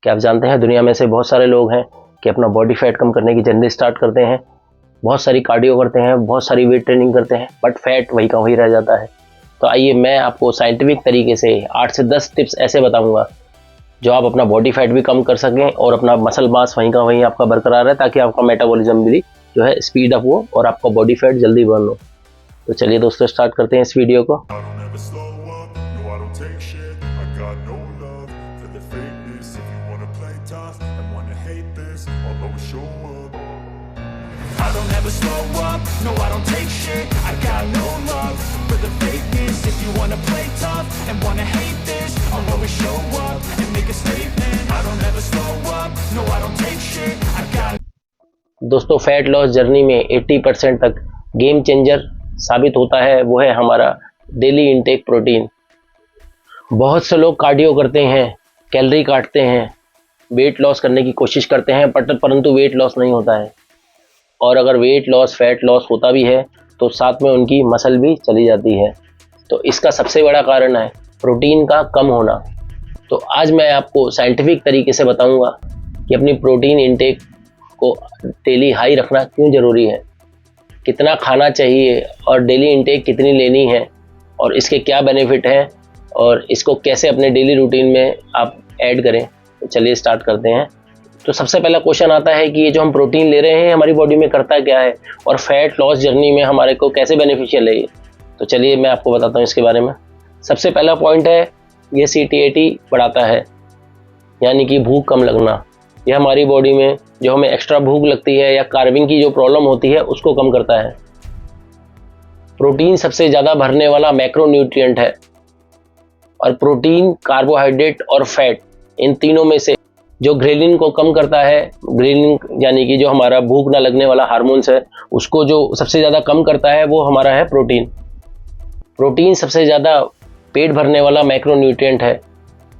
क्या आप जानते हैं दुनिया में से बहुत सारे लोग हैं कि अपना बॉडी फैट कम करने की जर्नी स्टार्ट करते हैं, बहुत सारी कार्डियो करते हैं, बहुत सारी वेट ट्रेनिंग करते हैं, बट फैट वही का वही रह जाता है। तो आइए मैं आपको साइंटिफिक तरीके से 8 से 10 टिप्स ऐसे बताऊंगा जो आप अपना बॉडी फैट भी कम कर सकें और अपना मसल मास वहीं का वहीं आपका बरकरार है, ताकि आपका मेटाबॉलिज्म भी जो है स्पीड अप हो और आपका बॉडी फैट जल्दी बर्न हो। तो चलिए दोस्तों स्टार्ट करते हैं इस वीडियो को। I don't ever slow up, no I don't take shit. I got no love for the fakeness. If you wanna play tough and wanna hate this, I'll always show up and make a statement. I don't ever slow up, no I don't take shit. I got दोस्तों fat loss journey में 80% तक game changer साबित होता है वो है हमारा daily intake protein. बहुत से लोग कार्डियो करते हैं, कैलोरी काटते हैं, वेट लॉस करने की कोशिश करते हैं, परंतु वेट लॉस नहीं होता है। और अगर वेट लॉस फैट लॉस होता भी है तो साथ में उनकी मसल भी चली जाती है। तो इसका सबसे बड़ा कारण है प्रोटीन का कम होना। तो आज मैं आपको साइंटिफिक तरीके से बताऊंगा कि अपनी प्रोटीन इंटेक को डेली हाई रखना क्यों ज़रूरी है, कितना खाना चाहिए और डेली इंटेक कितनी लेनी है और इसके क्या बेनिफिट हैं और इसको कैसे अपने डेली रूटीन में आप ऐड करें। तो चलिए स्टार्ट करते हैं। तो सबसे पहला क्वेश्चन आता है कि ये जो हम प्रोटीन ले रहे हैं हमारी बॉडी में करता क्या है और फैट लॉस जर्नी में हमारे को कैसे बेनिफिशियल है ये। तो चलिए मैं आपको बताता हूँ इसके बारे में। सबसे पहला पॉइंट है ये CTAT बढ़ाता है, यानी कि भूख कम लगना। यह हमारी बॉडी में जो हमें एक्स्ट्रा भूख लगती है या कार्विंग की जो प्रॉब्लम होती है उसको कम करता है। प्रोटीन सबसे ज़्यादा भरने वाला मैक्रोन्यूट्रिएंट है और प्रोटीन, कार्बोहाइड्रेट और फैट इन तीनों में से जो ग्रेलिन को कम करता है, ग्रेलिन यानी कि जो हमारा भूख ना लगने वाला हार्मोन्स है उसको जो सबसे ज़्यादा कम करता है वो हमारा है प्रोटीन। प्रोटीन सबसे ज़्यादा पेट भरने वाला मैक्रोन्यूट्रिएंट है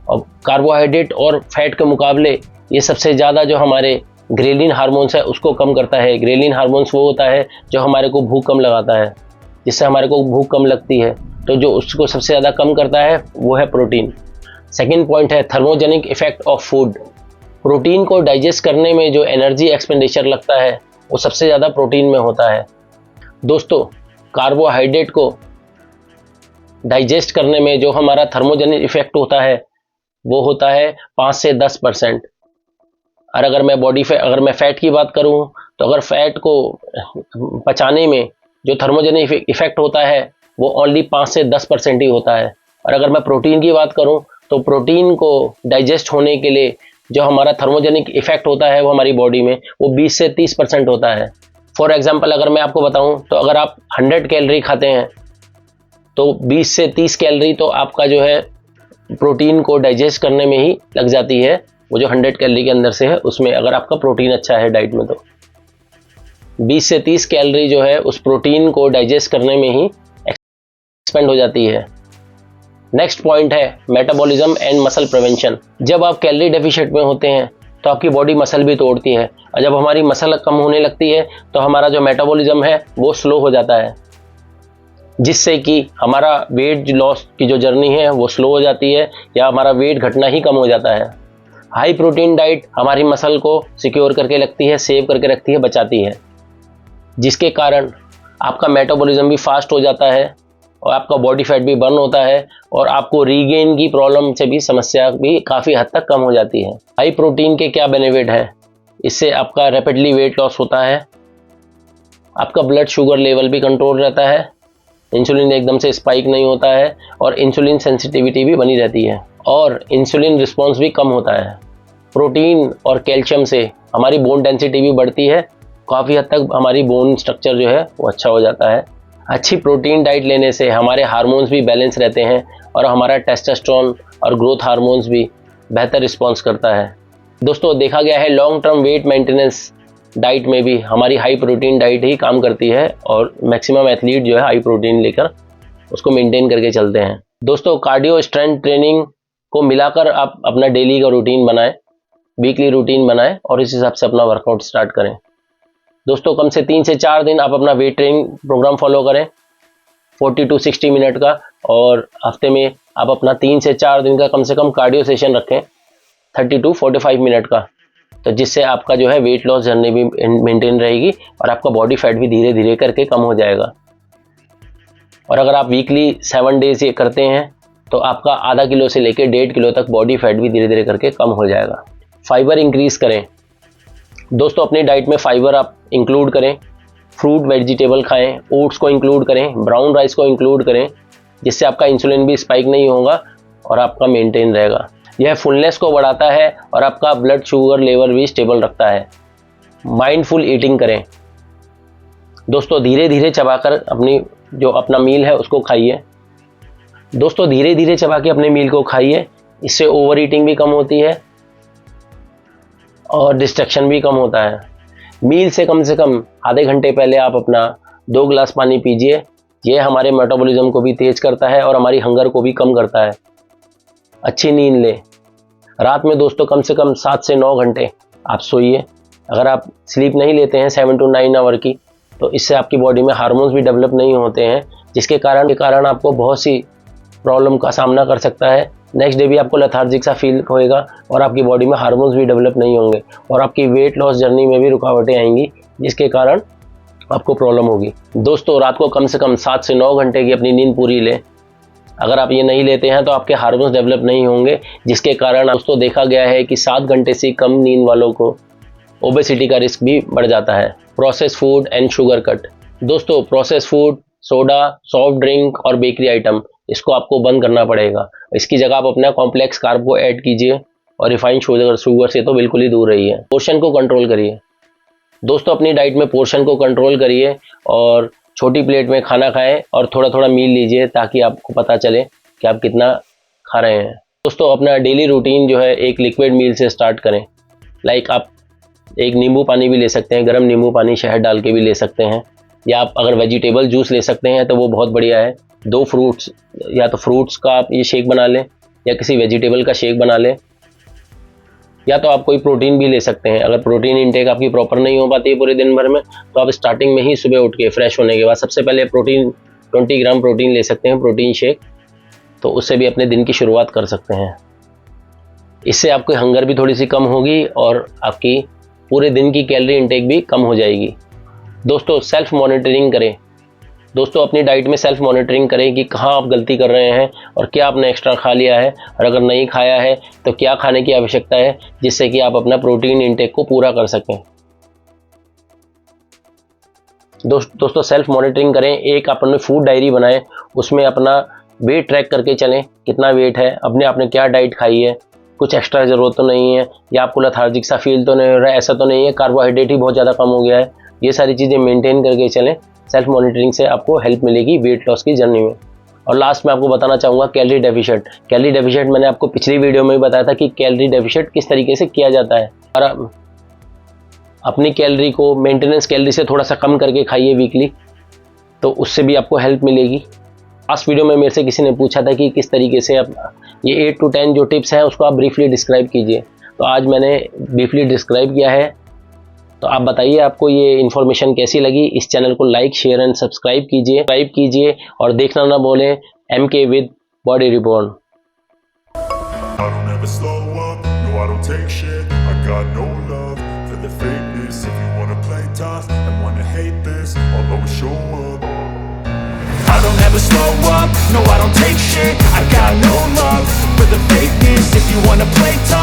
और कार्बोहाइड्रेट और फैट के मुकाबले ये सबसे ज़्यादा जो हमारे ग्रेलिन हार्मोन्स है उसको कम करता है। ग्रेलिन हार्मोन्स वो होता है जो हमारे को भूख कम लगाता है, जिससे हमारे को भूख कम लगती है। तो जो उसको सबसे ज़्यादा कम करता है वो है प्रोटीन। सेकेंड पॉइंट है thermogenic effect of food. Protein को डाइजेस्ट करने में जो एनर्जी एक्सपेंडिचर लगता है वो सबसे ज़्यादा प्रोटीन में होता है। दोस्तों कार्बोहाइड्रेट को डाइजेस्ट करने में जो हमारा थर्मोजेनिक इफेक्ट होता है वो होता है 5 से 10%। और अगर मैं फैट की बात करूं तो अगर फैट को पचाने में जो थर्मोजेनिक इफेक्ट होता है वो ओनली 5 से 10% ही होता है। और अगर मैं प्रोटीन की बात करूं तो प्रोटीन को डाइजेस्ट होने के लिए जो हमारा थर्मोजेनिक इफेक्ट होता है वो हमारी बॉडी में वो 20 से 30% होता है। फॉर एग्जांपल अगर मैं आपको बताऊं तो अगर आप 100 कैलोरी खाते हैं तो 20 से 30 कैलोरी तो आपका जो है प्रोटीन को डाइजेस्ट करने में ही लग जाती है। वो जो 100 कैलोरी के अंदर से है उसमें अगर आपका प्रोटीन अच्छा है डाइट में तो 20 से 30 कैलोरी जो है उस प्रोटीन को डाइजेस्ट करने में ही एक्सपेंड हो जाती है। नेक्स्ट पॉइंट है मेटाबॉलिज्म एंड मसल प्रिवेंशन। जब आप कैलोरी डेफिशिएंट में होते हैं तो आपकी बॉडी मसल भी तोड़ती है और जब हमारी मसल कम होने लगती है तो हमारा जो मेटाबॉलिज्म है वो स्लो हो जाता है, जिससे कि हमारा वेट लॉस की जो जर्नी है वो स्लो हो जाती है या हमारा वेट घटना ही कम हो जाता है। हाई प्रोटीन डाइट हमारी मसल को सिक्योर करके रखती है, सेव करके रखती है, बचाती है, जिसके कारण आपका मेटाबॉलिज्म भी फास्ट हो जाता है और आपका बॉडी फैट भी बर्न होता है और आपको रीगेन की प्रॉब्लम से भी समस्या भी काफ़ी हद तक कम हो जाती है। हाई प्रोटीन के क्या बेनिफिट है? इससे आपका रैपिडली वेट लॉस होता है, आपका ब्लड शुगर लेवल भी कंट्रोल रहता है, इंसुलिन एकदम से स्पाइक नहीं होता है और इंसुलिन सेंसिटिविटी भी बनी रहती है और इंसुलिन रिस्पॉन्स भी कम होता है। प्रोटीन और कैल्शियम से हमारी बोन डेंसिटी भी बढ़ती है, काफ़ी हद तक हमारी बोन स्ट्रक्चर जो है वो अच्छा हो जाता है। अच्छी प्रोटीन डाइट लेने से हमारे हार्मोन्स भी बैलेंस रहते हैं और हमारा टेस्टोस्टेरोन और ग्रोथ हार्मोन्स भी बेहतर रिस्पॉन्स करता है। दोस्तों देखा गया है long term wait maintenance diet में भी हमारी हाई प्रोटीन डाइट ही काम करती है और मैक्सिमम एथलीट जो है हाई प्रोटीन लेकर उसको मेंटेन करके चलते हैं। दोस्तों कार्डियो स्ट्रेंथ ट्रेनिंग को मिलाकर आप अपना डेली का रूटीन बनाएं, वीकली रूटीन बनाएं और इस हिसाब से अपना वर्कआउट स्टार्ट करें। दोस्तों कम से 3 से 4 दिन आप अपना वेट ट्रेनिंग प्रोग्राम फॉलो करें 40 to 60 मिनट का, और हफ्ते में आप अपना 3 से 4 दिन का कम से कम कार्डियो सेशन रखें 30 to 45 मिनट का, तो जिससे आपका जो है वेट लॉस जर्नी भी मेंटेन रहेगी और आपका बॉडी फैट भी धीरे धीरे करके कम हो जाएगा। और अगर आप वीकली 7 डेज ये करते हैं तो आपका आधा किलो से लेकर 1.5 किलो तक बॉडी फैट भी धीरे धीरे करके कम हो जाएगा। फाइबर इंक्रीज करें दोस्तों, अपनी डाइट में फाइबर आप इंक्लूड करें, फ्रूट वेजिटेबल खाएं, ओट्स को इंक्लूड करें, ब्राउन राइस को इंक्लूड करें, जिससे आपका इंसुलिन भी स्पाइक नहीं होगा और आपका मेंटेन रहेगा। यह फुलनेस को बढ़ाता है और आपका ब्लड शुगर लेवल भी स्टेबल रखता है। माइंडफुल ईटिंग करें दोस्तों, धीरे धीरे चबाकर अपना मील है उसको खाइए। दोस्तों धीरे धीरे चबा के अपने मील को खाइए, इससे ओवर ईटिंग भी कम होती है और डिस्ट्रैक्शन भी कम होता है। मील से कम आधे घंटे पहले आप अपना 2 गिलास पानी पीजिए। ये हमारे मेटाबॉलिज्म को भी तेज करता है और हमारी हंगर को भी कम करता है। अच्छी नींद लें रात में दोस्तों, कम से कम 7 से 9 घंटे आप सोइए। अगर आप स्लीप नहीं लेते हैं 7 to 9 आवर की, तो इससे आपकी बॉडी में हार्मोन्स भी डेवलप नहीं होते हैं, जिसके कारण आपको बहुत सी प्रॉब्लम का सामना कर सकता है। नेक्स्ट डे भी आपको लेथार्जिक सा फील होएगा और आपकी बॉडी में हार्मोन्स भी डेवलप नहीं होंगे और आपकी वेट लॉस जर्नी में भी रुकावटें आएंगी, जिसके कारण आपको प्रॉब्लम होगी। दोस्तों रात को कम से कम 7 से 9 घंटे की अपनी नींद पूरी लें। अगर आप ये नहीं लेते हैं तो आपके हार्मोन्स डेवलप नहीं होंगे, जिसके कारण दोस्तों देखा गया है कि 7 घंटे से कम नींद वालों को ओबेसिटी का रिस्क भी बढ़ जाता है। Process food and sugar cut दोस्तों, process food, soda, soft drink और बेकरी आइटम, इसको आपको बंद करना पड़ेगा। इसकी जगह आप अपना कॉम्प्लेक्स कार्ब को ऐड कीजिए और रिफाइंड शुगर से तो बिल्कुल ही दूर रहिए। पोर्शन को कंट्रोल करिए दोस्तों, अपनी डाइट में पोर्शन को कंट्रोल करिए और छोटी प्लेट में खाना खाएं और थोड़ा थोड़ा मील लीजिए, ताकि आपको पता चले कि आप कितना खा रहे हैं। दोस्तों अपना डेली रूटीन जो है एक लिक्विड मील से स्टार्ट करें। लाइक आप एक नींबू पानी भी ले सकते हैं, गर्म नींबू पानी शहद डाल के भी ले सकते हैं, या आप अगर वेजिटेबल जूस ले सकते हैं तो वो बहुत बढ़िया है। 2 फ्रूट्स, या तो फ्रूट्स का आप ये शेक बना लें या किसी वेजिटेबल का शेक बना लें, या तो आप कोई प्रोटीन भी ले सकते हैं। अगर प्रोटीन इंटेक आपकी प्रॉपर नहीं हो पाती है पूरे दिन भर में, तो आप स्टार्टिंग में ही सुबह उठ के फ्रेश होने के बाद सबसे पहले 20 ग्राम प्रोटीन ले सकते हैं, प्रोटीन शेक, तो उससे भी अपने दिन की शुरुआत कर सकते हैं। इससे आपकी हंगर भी थोड़ी सी कम होगी और आपकी पूरे दिन की कैलोरी इंटेक भी कम हो जाएगी। दोस्तों सेल्फ मॉनिटरिंग करें दोस्तों, अपनी डाइट में सेल्फ मॉनिटरिंग करें कि कहाँ आप गलती कर रहे हैं और क्या आपने एक्स्ट्रा खा लिया है, और अगर नहीं खाया है तो क्या खाने की आवश्यकता है, जिससे कि आप अपना प्रोटीन इंटेक को पूरा कर सकें। दोस्तों सेल्फ मॉनिटरिंग करें। एक अपने फूड डायरी बनाएं, उसमें अपना वेट ट्रैक करके चलें, कितना वेट है, अपने आपने क्या डाइट खाई है, कुछ एक्स्ट्रा ज़रूरत तो नहीं है, या आपको लेथार्जिक सा फील तो नहीं हो रहा है, ऐसा तो नहीं है कार्बोहाइड्रेट ही बहुत ज़्यादा कम हो गया है। ये सारी चीज़ें मेंटेन करके चलें। सेल्फ मॉनिटरिंग से आपको हेल्प मिलेगी वेट लॉस की जर्नी में। और लास्ट में आपको बताना चाहूँगा कैलोरी डेफिशिएंट मैंने आपको पिछली वीडियो में भी बताया था कि कैलोरी डेफिशिएंट किस तरीके से किया जाता है। और अपनी कैलोरी को मेंटेनेंस कैलोरी से थोड़ा सा कम करके खाइए वीकली, तो उससे भी आपको हेल्प मिलेगी। लास्ट वीडियो में मेरे से किसी ने पूछा था कि किस तरीके से आप ये 8 to 10 जो टिप्स हैं उसको आप ब्रीफली डिस्क्राइब कीजिए, तो आज मैंने ब्रीफली डिस्क्राइब किया है। तो आप बताइए आपको ये इन्फॉर्मेशन कैसी लगी। इस चैनल को लाइक, शेयर एंड सब्सक्राइब कीजिए और देखना ना भूलें MK with body reborn. I don't ever slow up, no I don't take shit. I got no love for the fakeness. If you wanna play tough and wanna hate this, I'll always show up. I don't ever slow up, no I don't take shit. I got no love for the fakeness. If you wanna play tough